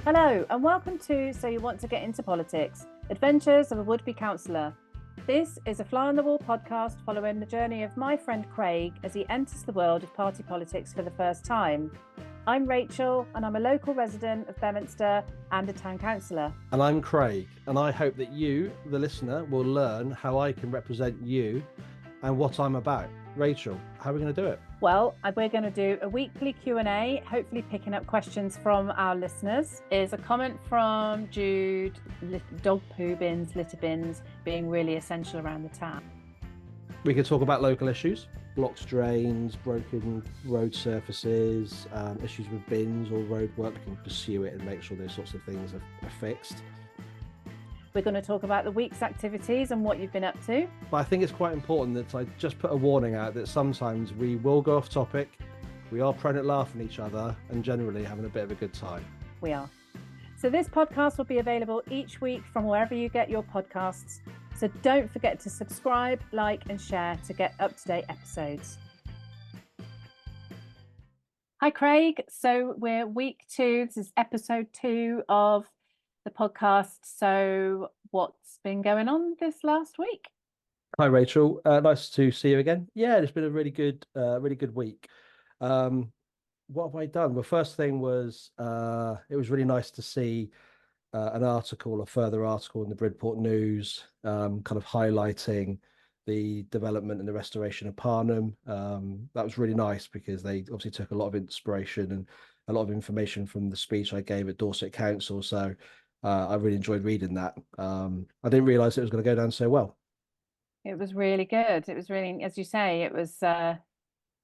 Hello and welcome to So You Want to Get Into Politics, Adventures of a Would-Be Councillor. This is a fly-on-the-wall podcast following the journey of my friend Craig as he enters the world of party politics for the first time. I'm Rachel and I'm a local resident of Bedminster and a town councillor. And I'm Craig, and I hope that you, the listener, will learn how I can represent you and what I'm about. Rachel, how are we going to do it? Well, we're going to do a weekly Q&A, hopefully picking up questions from our listeners. Is a comment from Jude, dog poo bins, litter bins being really essential around the town. We can talk about local issues, blocked drains, broken road surfaces, issues with bins or road work. We can pursue it and make sure those sorts of things are fixed. We're going to talk about the week's activities and what you've been up to. But I think it's quite important that I just put a warning out that sometimes we will go off topic. We are prone at laughing at each other and generally having a bit of a good time. We are. So this podcast will be available each week from wherever you get your podcasts. So don't forget to subscribe, like and share to get up-to-date episodes. Hi Craig, so we're week 2, this is episode 2 of the podcast. So what's been going on this last week? Hi Rachel, nice to see you again. Yeah, it's been a really good week. What have I done? Well, first thing was it was really nice to see a further article in the Bridport News, kind of highlighting the development and the restoration of Parnham. That was really nice because they obviously took a lot of inspiration and a lot of information from the speech I gave at Dorset Council. So I really enjoyed reading that. I didn't realise it was going to go down so well. It was really good. It was really, as you say, it was a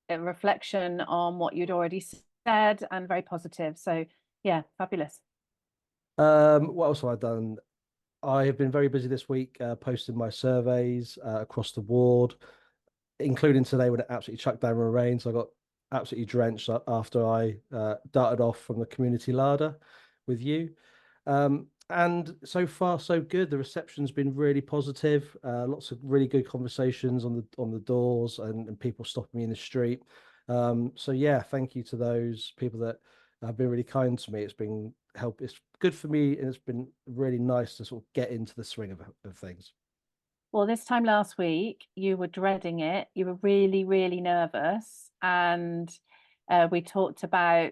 reflection on what you'd already said and very positive. So yeah, fabulous. What else have I done? I have been very busy this week posting my surveys across the ward, including today when it absolutely chucked down with rain. So I got absolutely drenched after I darted off from the community larder with you. And so far, so good. The reception's been really positive. Lots of really good conversations on the doors and people stopping me in the street. So yeah, thank you to those people that have been really kind to me. It's been it's good for me, and it's been really nice to sort of get into the swing of things. Well, this time last week, you were dreading it. You were really, really nervous. And we talked about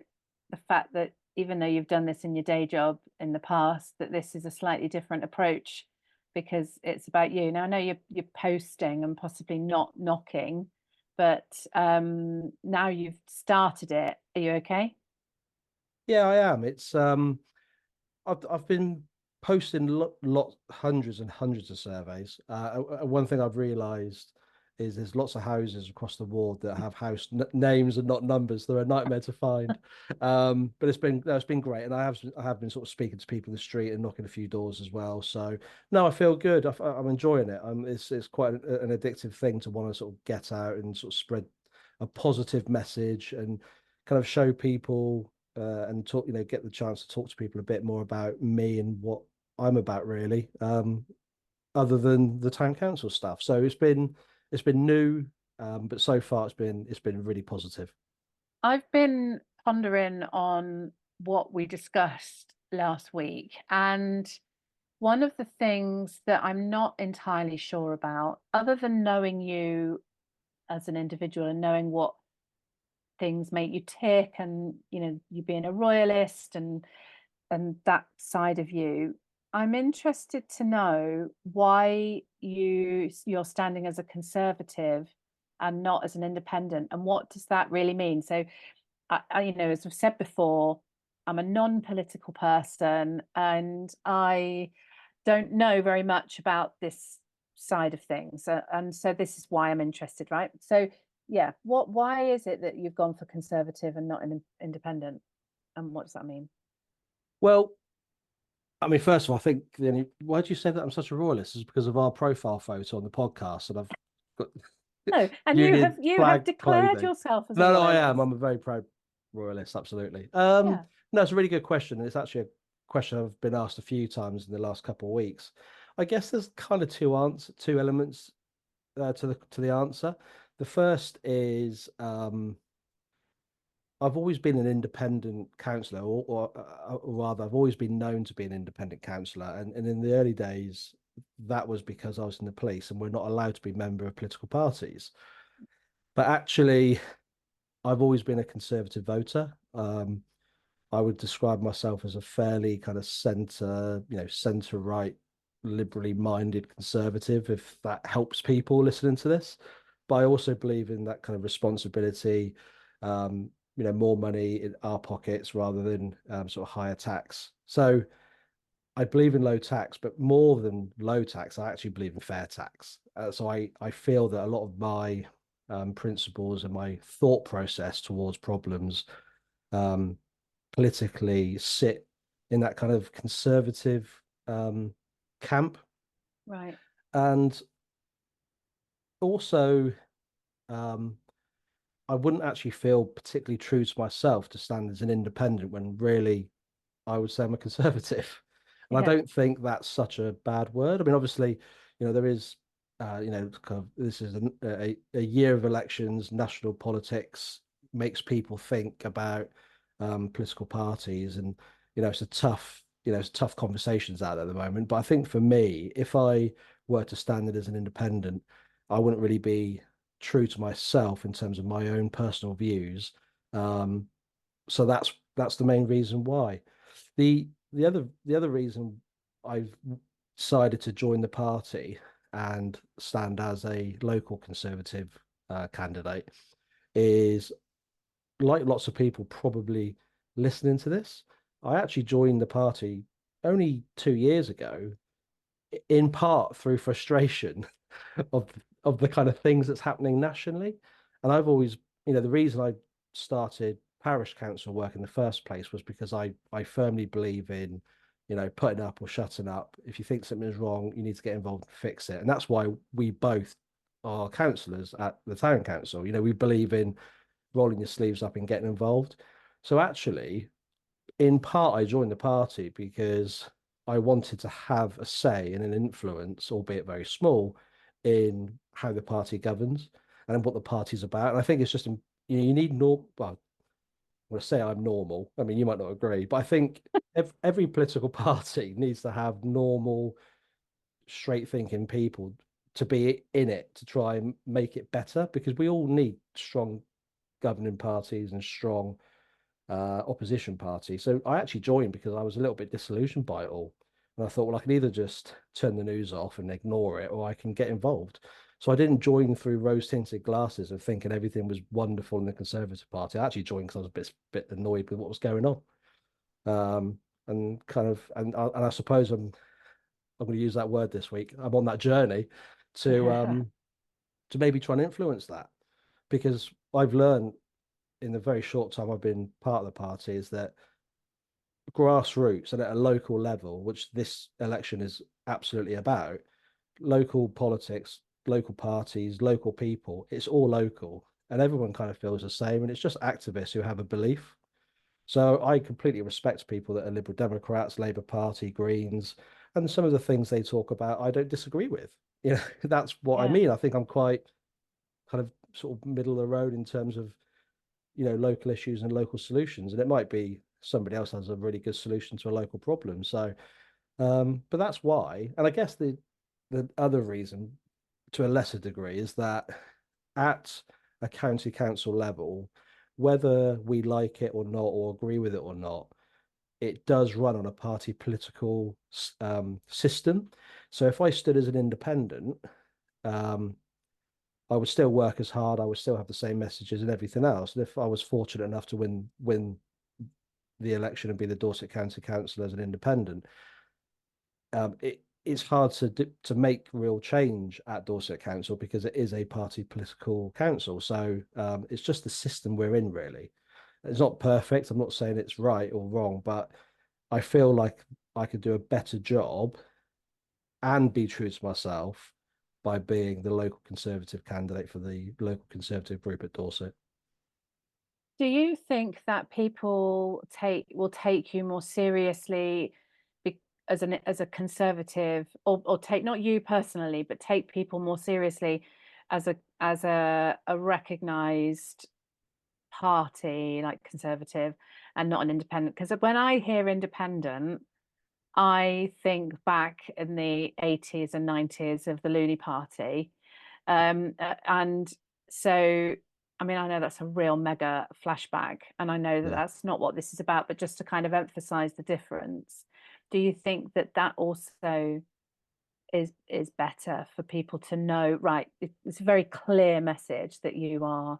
the fact that even though you've done this in your day job in the past, that this is a slightly different approach because it's about you. Now, I know you're posting and possibly not knocking, but now you've started it. Are you okay? Yeah, I am. It's I've been posting hundreds and hundreds of surveys. One thing I've realised is there's lots of houses across the ward that have house names and not numbers. They're a nightmare to find. But it's been great, and I have been sort of speaking to people in the street and knocking a few doors as well. So no, I feel good. I'm enjoying it. It's quite an addictive thing to want to sort of get out and sort of spread a positive message and kind of show people and talk, get the chance to talk to people a bit more about me and what I'm about, really, other than the town council stuff. So it's been new, but so far it's been really positive. I've been pondering on what we discussed last week, and one of the things that I'm not entirely sure about, other than knowing you as an individual and knowing what things make you tick, and you being a royalist and that side of you, I'm interested to know why you're standing as a Conservative and not as an independent, and what does that really mean? So I as I've said before, I'm a non-political person and I don't know very much about this side of things, and so this is why I'm interested, right? So yeah, why is it that you've gone for Conservative and not an independent, and what does that mean? Well, I mean, first of all, I think why do you say that I'm such a royalist? Is because of our profile photo on the podcast, and I've got No, and you have declared yourself as a no, royalist. I am. I'm a very proud royalist, absolutely. Yeah. No, it's a really good question. It's actually a question I've been asked a few times in the last couple of weeks. I guess there's kind of two elements to the answer. The first is I've always been an independent councillor, or rather, I've always been known to be an independent councillor. And in the early days, that was because I was in the police and we're not allowed to be member of political parties. But actually, I've always been a conservative voter. I would describe myself as a fairly kind of centre, centre right, liberally minded conservative, if that helps people listening to this. But I also believe in that kind of responsibility, more money in our pockets rather than sort of higher tax. So I believe in low tax, but more than low tax, I actually believe in fair tax. So I feel that a lot of my principles and my thought process towards problems um, politically sit in that kind of conservative camp. Right. And also, um, I wouldn't actually feel particularly true to myself to stand as an independent when really I would say I'm a conservative. And I Yeah. don't think that's such a bad word. I mean, obviously, there is, kind of, this is a year of elections, national politics makes people think about political parties, and it's tough conversations out there at the moment. But I think for me, if I were to stand it as an independent, I wouldn't really be true to myself in terms of my own personal views. Um, so that's the main reason why. The other reason I've decided to join the party and stand as a local Conservative candidate is, like lots of people probably listening to this, I actually joined the party only 2 years ago, in part through frustration of the kind of things that's happening nationally. And I've always, the reason I started parish council work in the first place was because I firmly believe in, putting up or shutting up. If you think something is wrong, you need to get involved and fix it. And that's why we both are councillors at the town council. We believe in rolling your sleeves up and getting involved. So actually, in part, I joined the party because I wanted to have a say and an influence, albeit very small, in how the party governs and what the party's about. And I think it's just, you need well, I'm going to say I'm normal. I mean, you might not agree, but I think every political party needs to have normal, straight thinking people to be in it to try and make it better, because we all need strong governing parties and strong opposition party. So I actually joined because I was a little bit disillusioned by it all. And I thought, well, I can either just turn the news off and ignore it, or I can get involved. So I didn't join through rose-tinted glasses of thinking everything was wonderful in the Conservative Party. I actually joined because I was a bit annoyed with what was going on. And kind of, and I suppose I'm going to use that word this week. I'm on that journey to maybe try and influence that, because I've learned in the very short time I've been part of the party is that grassroots and at a local level, which this election is absolutely about, local politics, local parties, local people, it's all local and everyone kind of feels the same. And it's just activists who have a belief. So I completely respect people that are Liberal Democrats, Labour Party, Greens, and some of the things they talk about, I don't disagree with. That's what I Yeah. mean. I think I'm quite kind of sort of middle of the road in terms of local issues and local solutions. And it might be somebody else has a really good solution to a local problem. So, but that's why. And I guess the other reason, to a lesser degree, is that at a county council level, whether we like it or not, or agree with it or not, it does run on a party political system. So if I stood as an independent, um, I would still work as hard. I would still have the same messages and everything else. And if I was fortunate enough to win the election and be the Dorset County Council as an independent, it's hard to make real change at Dorset Council because it is a party political council. So it's just the system we're in, really. It's not perfect. I'm not saying it's right or wrong, but I feel like I could do a better job and be true to myself by being the local Conservative candidate for the local Conservative group at Dorset. Do you think that people will take you more seriously as a conservative, or take, not you personally, but take people more seriously as a recognized party, like Conservative, and not an independent? Because when I hear independent, I think back in the 80s and 90s of the Looney Party. And so, I mean, I know that's a real mega flashback, and I know that Yeah. that's not what this is about, but just to kind of emphasize the difference, do you think that that also is better for people to know, right? It's a very clear message that you are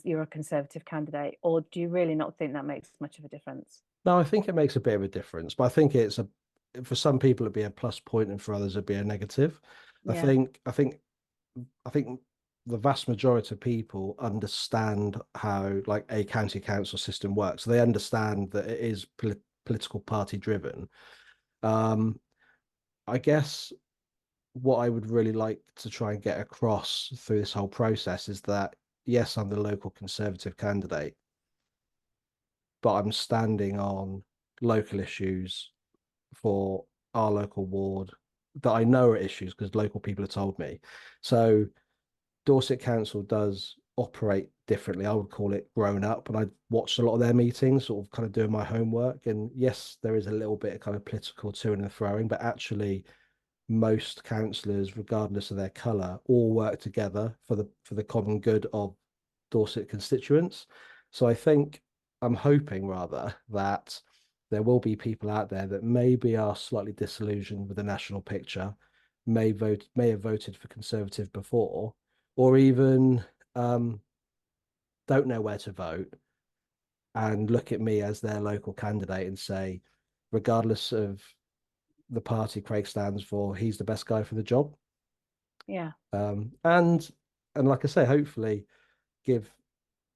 you're a Conservative candidate, or do you really not think that makes much of a difference? No, I think it makes a bit of a difference, but I think it's a for some people it'd be a plus point and for others it'd be a negative. I Yeah, think I think I think the vast majority of people understand how like a county council system works. So they understand that it is political party driven. Um, I guess what I would really like to try and get across through this whole process is that yes, I'm the local Conservative candidate, but I'm standing on local issues for our local ward that I know are issues because local people have told me. So Dorset Council does operate differently. I would call it grown up, and I watched a lot of their meetings, sort of kind of doing my homework. And yes, there is a little bit of kind of political to and throwing, but actually most councillors, regardless of their colour, all work together for the common good of Dorset constituents. So I think I'm hoping rather that there will be people out there that maybe are slightly disillusioned with the national picture, may have voted for Conservative before, or even don't know where to vote and look at me as their local candidate and say, regardless of the party Craig stands for, he's the best guy for the job. yeah, Um, and and like I say, hopefully give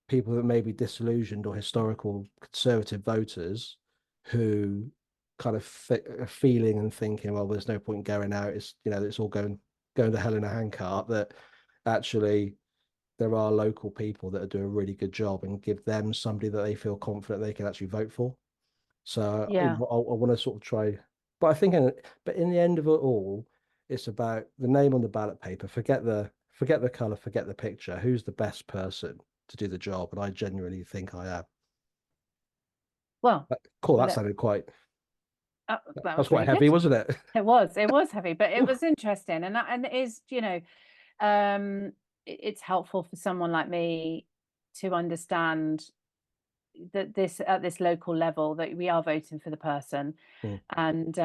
people that may be disillusioned or historical conservative voters who kind of are feeling and thinking, well, there's no point going out. It's it's all going to hell in a handcart. That actually there are local people that are doing a really good job and give them somebody that they feel confident they can actually vote for. So yeah. I want to sort of try, but I think, but in the end of it all, it's about the name on the ballot paper. Forget the color, forget the picture. Who's the best person to do the job? And I genuinely think I am. Well, Cool. That let, sounded quite. that That's was quite really heavy, good. wasn't it? It was heavy, but it Oof. was interesting, and it is, um, it's helpful for someone like me to understand that this at this local level that we are voting for the person, Hmm. and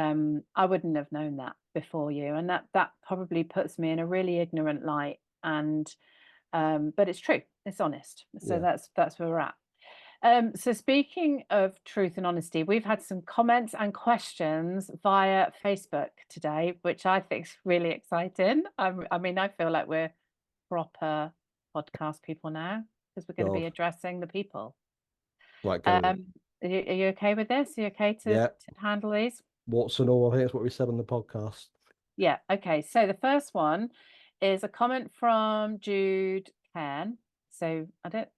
I wouldn't have known that before you, and that probably puts me in a really ignorant light, and but it's true, it's honest, so Yeah. that's where we're at. So speaking of truth and honesty, we've had some comments and questions via Facebook today, which I think is really exciting. I mean, I feel like we're proper podcast people now because we're going to be God. addressing the people. Right. Go with it. Are you okay with this? Are you okay Yeah. to handle these? Warts and all. I think that's what we said on the podcast. Yeah. Okay. So the first one is a comment from Jude Cairn. So I don't,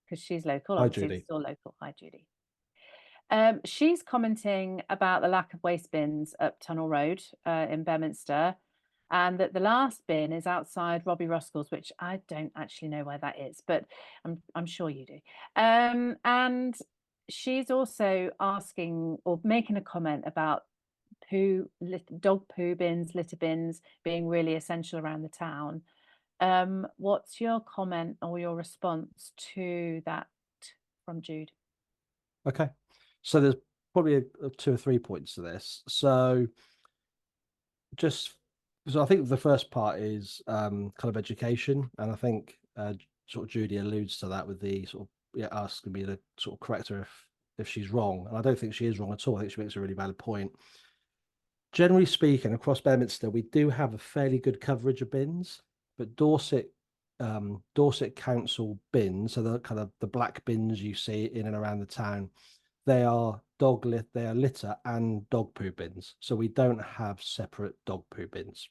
because she's local, Hi, obviously this Judy. is all local. Hi, Judy. She's commenting about the lack of waste bins up Tunnel Road in Bedminster, and that the last bin is outside Robbie Ruskell's, which I don't actually know where that is, but I'm sure you do. And she's also asking or making a comment about dog poo bins, litter bins being really essential around the town. What's your comment or your response to that from Jude? Okay. So there's probably two or three points to this. Just so I think the first part is kind of education, and I think sort of Judy alludes to that with the sort of asking me to sort of correct her if she's wrong, and I don't think she is wrong at all. I think she makes a really valid point. Generally speaking, across Bedminster, we do have a fairly good coverage of bins, but Dorset Council bins, so the kind of the black bins you see in and around the town, they are litter and dog poo bins. So we don't have separate dog poo bins.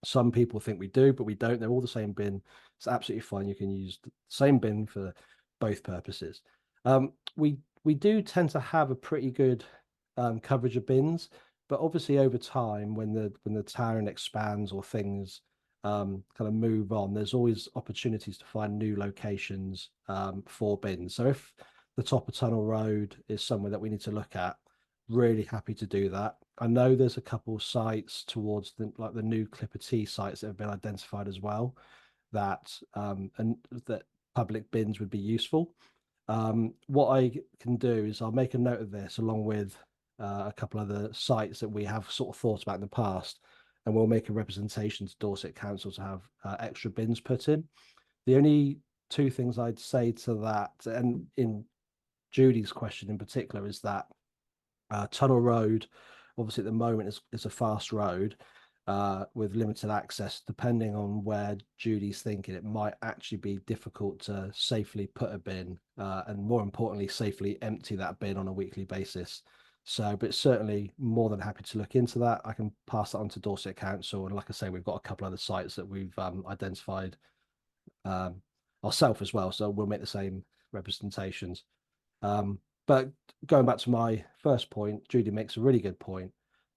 Some people think we do, but we don't. They're all the same bin. It's absolutely fine. You can use the same bin for both purposes. We do tend to have a pretty good coverage of bins, but obviously over time, when the town expands or things kind of move on, there's always opportunities to find new locations for bins. So if the top of Tunnel Road is somewhere that we need to look at, really happy to do that. I know there's a couple sites towards the new Clipper T sites that have been identified as well, that and that public bins would be useful. What I can do is I'll make a note of this along with a couple other sites that we have sort of thought about in the past, and we'll make a representation to Dorset Council to have extra bins put in. The only two things I'd say to that, and in Judy's question in particular, is that Tunnel Road, obviously at the moment, is a fast road with limited access. Depending on where Judy's thinking, it might actually be difficult to safely put a bin and more importantly, safely empty that bin on a weekly basis. So, but certainly more than happy to look into that. I can pass that on to Dorset Council. And like I say, we've got a couple other sites that we've identified ourselves as well. So we'll make the same representations. But going back to my first point, Judy makes a really good point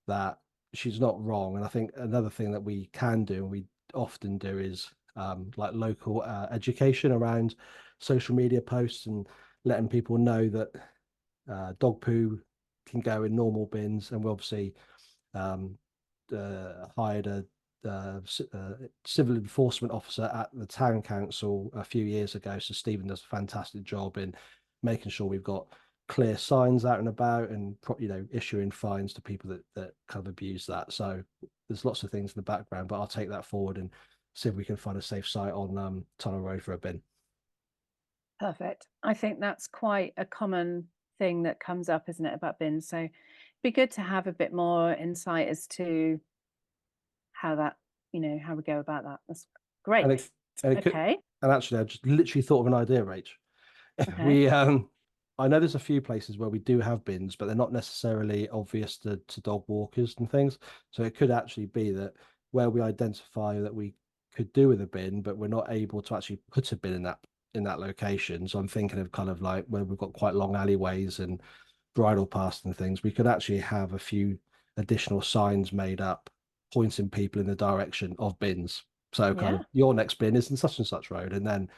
that she's not wrong. And I think another thing that we can do, and we often do, is like local education around social media posts and letting people know that dog poo can go in normal bins. And we obviously hired a civil enforcement officer at the town council a few years ago. So Stephen does a fantastic job in making sure we've got clear signs out and about, and issuing fines to people that kind of abuse that. So there's lots of things in the background, but I'll take that forward and see if we can find a safe site on Tunnel Road for a bin. Perfect. I think that's quite a common thing that comes up, isn't it, about bins? So it'd be good to have a bit more insight as to how that, how we go about that. That's great. Okay. And actually, I just literally thought of an idea, Rach. Okay. I know there's a few places where we do have bins, but they're not necessarily obvious to dog walkers and things. So it could actually be that where we identify that we could do with a bin, but we're not able to actually put a bin in that location. So I'm thinking of kind of like where we've got quite long alleyways and bridle paths and things, we could actually have a few additional signs made up pointing people in the direction of bins. So kind of your next bin is in such and such road, and then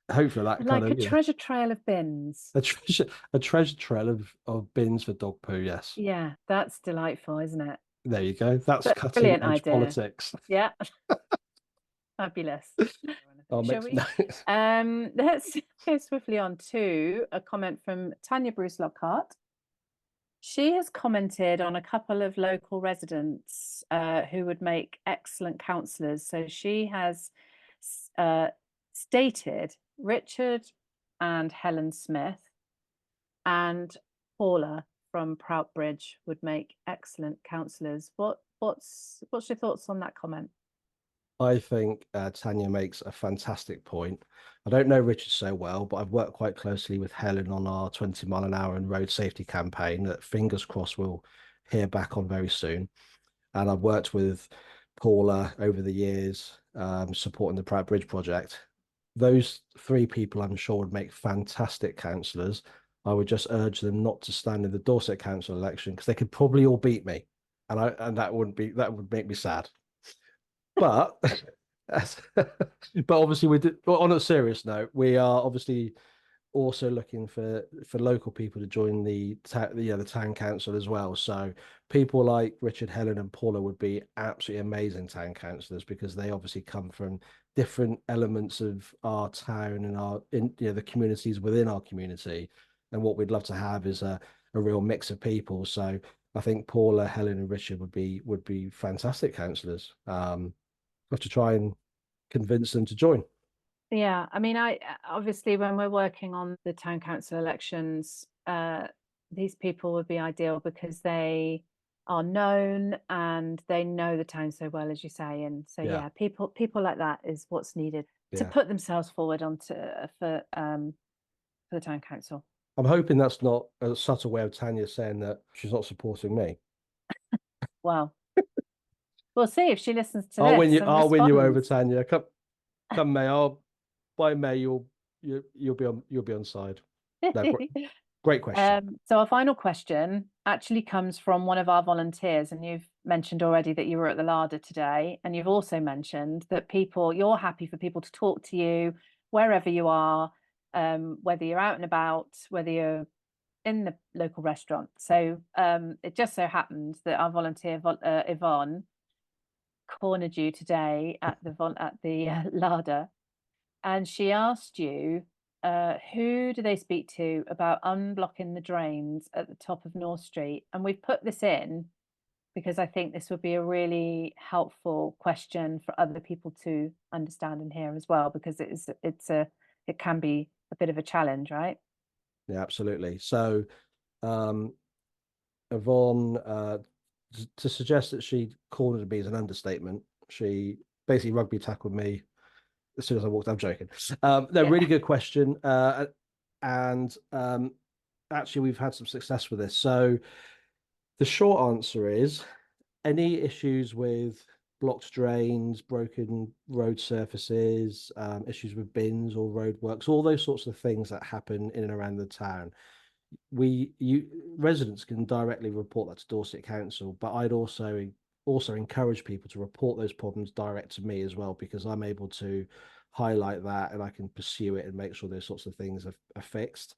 hopefully that like kind of a treasure trail of bins. a treasure trail of bins for dog poo. Yes. Yeah, that's delightful, isn't it? There you go. That's cutting Brilliant edge idea. politics. Yeah. Fabulous. Shall we? Let's go swiftly on to a comment from Tanya Bruce Lockhart. She has commented on a couple of local residents who would make excellent councillors. So she has stated Richard and Helen Smith and Paula from Proutbridge would make excellent councillors. What's your thoughts on that comment? I think Tanya makes a fantastic point. I don't know Richard so well, but I've worked quite closely with Helen on our 20 mile an hour and road safety campaign that fingers crossed we'll hear back on very soon. And I've worked with Paula over the years, supporting the Prout Bridge project. Those three people I'm sure would make fantastic councillors. I would just urge them not to stand in the Dorset Council election because they could probably all beat me. And that would make me sad. But but obviously on a serious note, we are obviously also looking for local people to join the town council as well. So people like Richard, Helen, and Paula would be absolutely amazing town councillors because they obviously come from different elements of our town and the communities within our community. And what we'd love to have is a real mix of people. So I think Paula, Helen, and Richard would be fantastic councillors. Have to try and convince them to join. Yeah, I mean, I obviously when we're working on the town council elections, these people would be ideal because they are known and they know the town so well, as you say. And so yeah, people like that is what's needed to put themselves forward onto for the town council. I'm hoping that's not a subtle way of Tanya saying that she's not supporting me. Well, we'll see if she listens to I'll this. Win you over, Tanya. Come May. By May you'll be on side. No, Great question. So our final question actually comes from one of our volunteers, and you've mentioned already that you were at the larder today, and you've also mentioned that you're happy for people to talk to you wherever you are, whether you're out and about, whether you're in the local restaurant. So it just so happens that our volunteer Yvonne cornered you today at the larder, and she asked you who do they speak to about unblocking the drains at the top of North Street? And we've put this in because I think this would be a really helpful question for other people to understand and hear as well, because it can be a bit of a challenge, right? Yeah, absolutely. So, um, Yvonne, to suggest that she cornered me is an understatement. She basically rugby tackled me as soon as I walked. I'm joking. No, Yeah. really good question. And actually, we've had some success with this. So the short answer is any issues with blocked drains, broken road surfaces, issues with bins or roadworks, all those sorts of things that happen in and around the town. You residents can directly report that to Dorset Council, but I'd also encourage people to report those problems direct to me as well, because I'm able to highlight that and I can pursue it and make sure those sorts of things are fixed.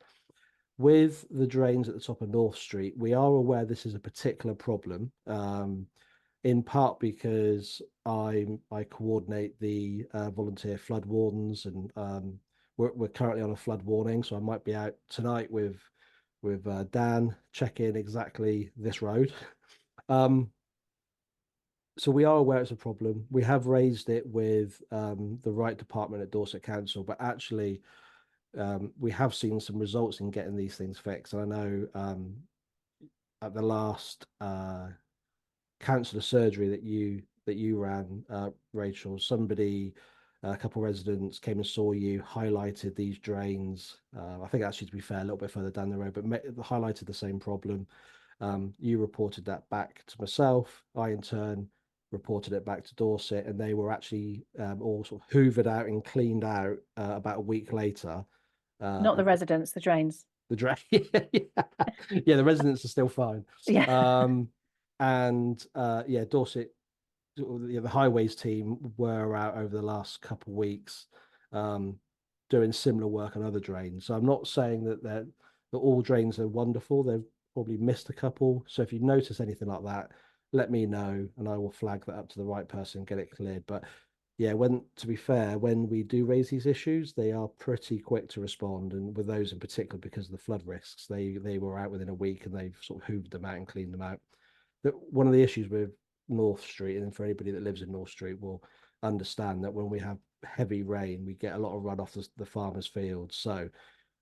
With the drains at the top of North Street, we are aware this is a particular problem, in part because I coordinate the volunteer flood wardens, and we're currently on a flood warning, so I might be out tonight with Dan checking exactly this road. So we are aware it's a problem. We have raised it with the right department at Dorset Council, but actually we have seen some results in getting these things fixed. And I know at the last councillor surgery that you ran, Rachel, somebody, a couple of residents came and saw you, highlighted these drains. I think actually, to be fair, a little bit further down the road, but highlighted the same problem. You reported that back to myself. I, in turn, reported it back to Dorset, and they were actually all sort of hoovered out and cleaned out about a week later. Not the residents, the drains. The drain, yeah, the residents are still fine. Yeah. And yeah, Dorset, the highways team were out over the last couple of weeks doing similar work on other drains. So I'm not saying that all drains are wonderful. They've probably missed a couple. So if you notice anything like that, let me know and I will flag that up to the right person and get it cleared. But yeah, to be fair, when we do raise these issues, they are pretty quick to respond. And with those in particular, because of the flood risks, they were out within a week and they've sort of hooved them out and cleaned them out. That one of the issues with North Street, and for anybody that lives in North Street will understand that when we have heavy rain, we get a lot of runoff the farmers' fields. So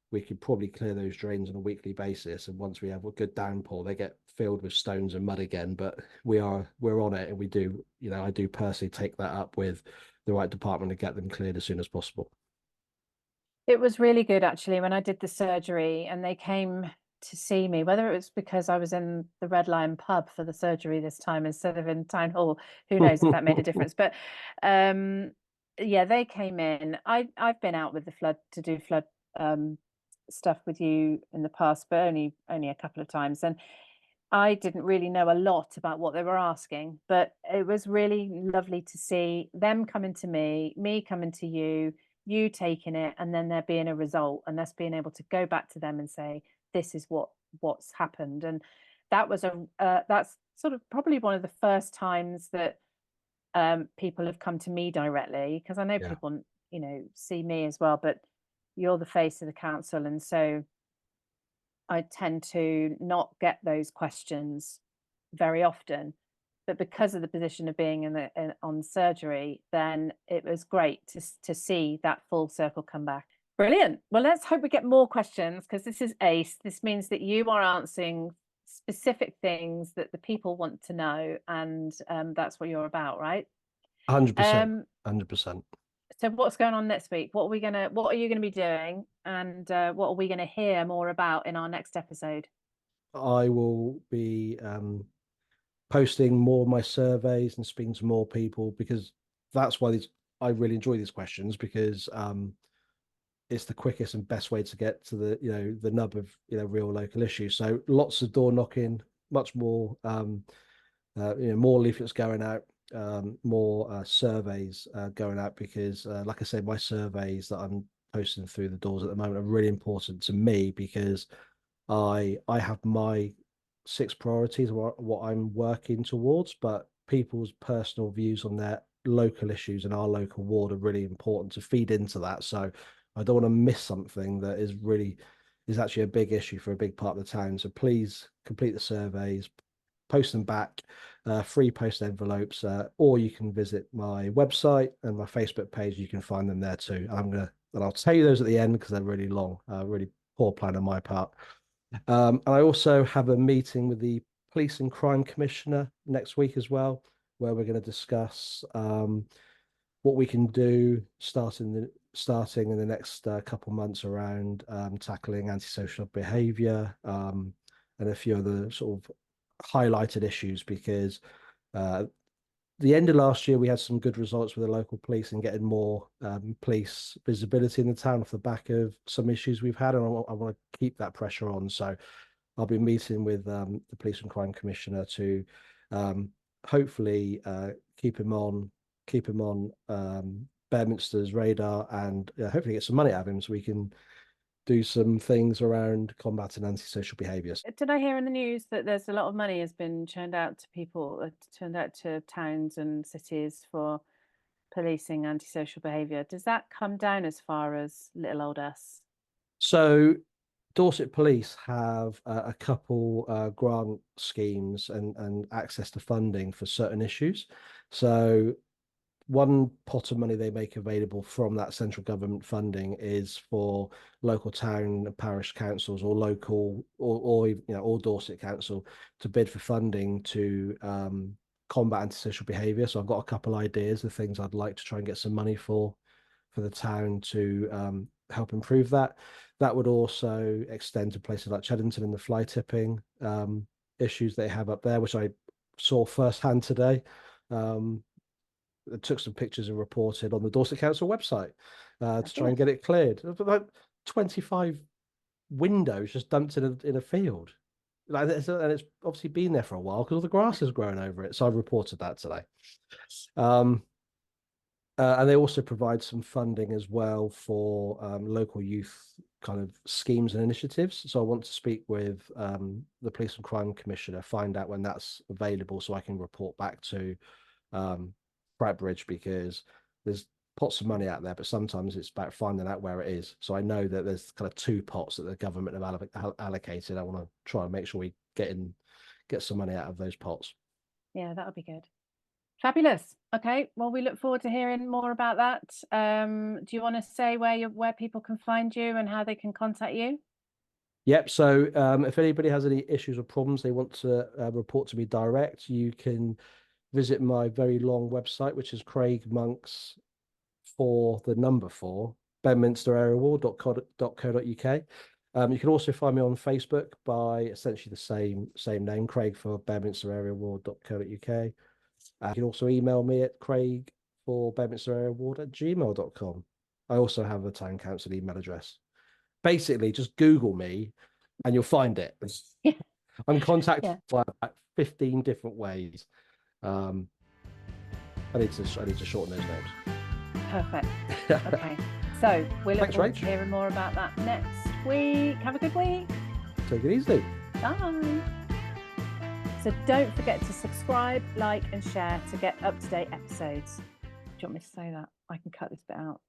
we could probably clear those drains on a weekly basis. And once we have a good downpour, they get filled with stones and mud again. But we're on it, and we do, I do personally take that up with the right department to get them cleared as soon as possible. It was really good actually when I did the surgery and they came to see me, whether it was because I was in the Red Lion pub for the surgery this time instead of in town hall. Who knows if that made a difference? But yeah, they came in. I've been out with the flood to do flood stuff with you in the past, but only a couple of times. And I didn't really know a lot about what they were asking, but it was really lovely to see them coming to me coming to you taking it, and then there being a result, and us being able to go back to them and say, this is what's happened. And that was that's sort of probably one of the first times that people have come to me directly, because I know Yeah, people, see me as well, but you're the face of the council, and so I tend to not get those questions very often. But because of the position of being on surgery, then it was great to see that full circle come back. Brilliant. Well, let's hope we get more questions, because this is ACE. This means that you are answering specific things that the people want to know, and that's what you're about, right? 100%, Um, 100%. so what's going on next week? What are you gonna be doing, and what are we gonna hear more about in our next episode? I will be posting more of my surveys and speaking to more people, because that's why I really enjoy these questions, because it's the quickest and best way to get to the, the nub of, real local issues. So lots of door knocking, much more, more leaflets going out, more surveys going out, because like I said, my surveys that I'm posting through the doors at the moment are really important to me, because I have my 6 priorities, what I'm working towards, but people's personal views on their local issues in our local ward are really important to feed into that. So I don't want to miss something that is actually a big issue for a big part of the town. So please complete the surveys, post them back, free post envelopes, or you can visit my website and my Facebook page. You can find them there too. And I'll tell you those at the end because they're really long, really poor plan on my part. And I also have a meeting with the Police and Crime Commissioner next week as well, where we're going to discuss what we can do starting in the next couple months around tackling antisocial behaviour, and a few other sort of highlighted issues, because the end of last year we had some good results with the local police and getting more police visibility in the town off the back of some issues we've had, and I want to keep that pressure on. So I'll be meeting with the Police and Crime Commissioner to hopefully keep him on Bedminster's radar, and hopefully get some money out of him so we can do some things around combating antisocial behaviours. Did I hear in the news that there's a lot of money has been churned out to people, turned out to towns and cities for policing antisocial behaviour? Does that come down as far as little old us? So Dorset Police have a couple grant schemes and access to funding for certain issues. So one pot of money they make available from that central government funding is for local town and parish councils, or local or Dorset Council, to bid for funding to combat antisocial behaviour. So I've got a couple ideas of things I'd like to try and get some money for the town to help improve that. That would also extend to places like Cheddington and the fly tipping issues they have up there, which I saw firsthand today. I took some pictures and reported on the Dorset Council website to try and get it cleared. About 25 windows just dumped in a field. And it's obviously been there for a while because all the grass has grown over it. So I reported that today. And they also provide some funding as well for local youth kind of schemes and initiatives. So I want to speak with the Police and Crime Commissioner, find out when that's available so I can report back to Bridge, because there's pots of money out there, but sometimes it's about finding out where it is. So I know that there's kind of 2 pots that the government have allocated. I want to try and make sure we get some money out of those pots. Yeah, that would be good. Fabulous. Okay, well, we look forward to hearing more about that. Do you want to say where people can find you and how they can contact you? Yep. So if anybody has any issues or problems they want to report to me direct, you can visit my very long website, which is Craig Monks 4 bedminsterareaward.co.uk. You can also find me on Facebook by essentially the same name, Craig for bedminsterareaward.co.uk. You can also email me at craig4bedminsterareaward@gmail.com. I also have a town council email address. Basically, just Google me and you'll find it. Yeah. I'm contacted by about 15 different ways. I need to shorten those names. Perfect. Okay. So we look forward to Rach. hearing more about that next week. Have a good week. Take it easy. Bye. So don't forget to subscribe, like, and share to get up-to-date episodes. Do you want me to say that? I can cut this bit out.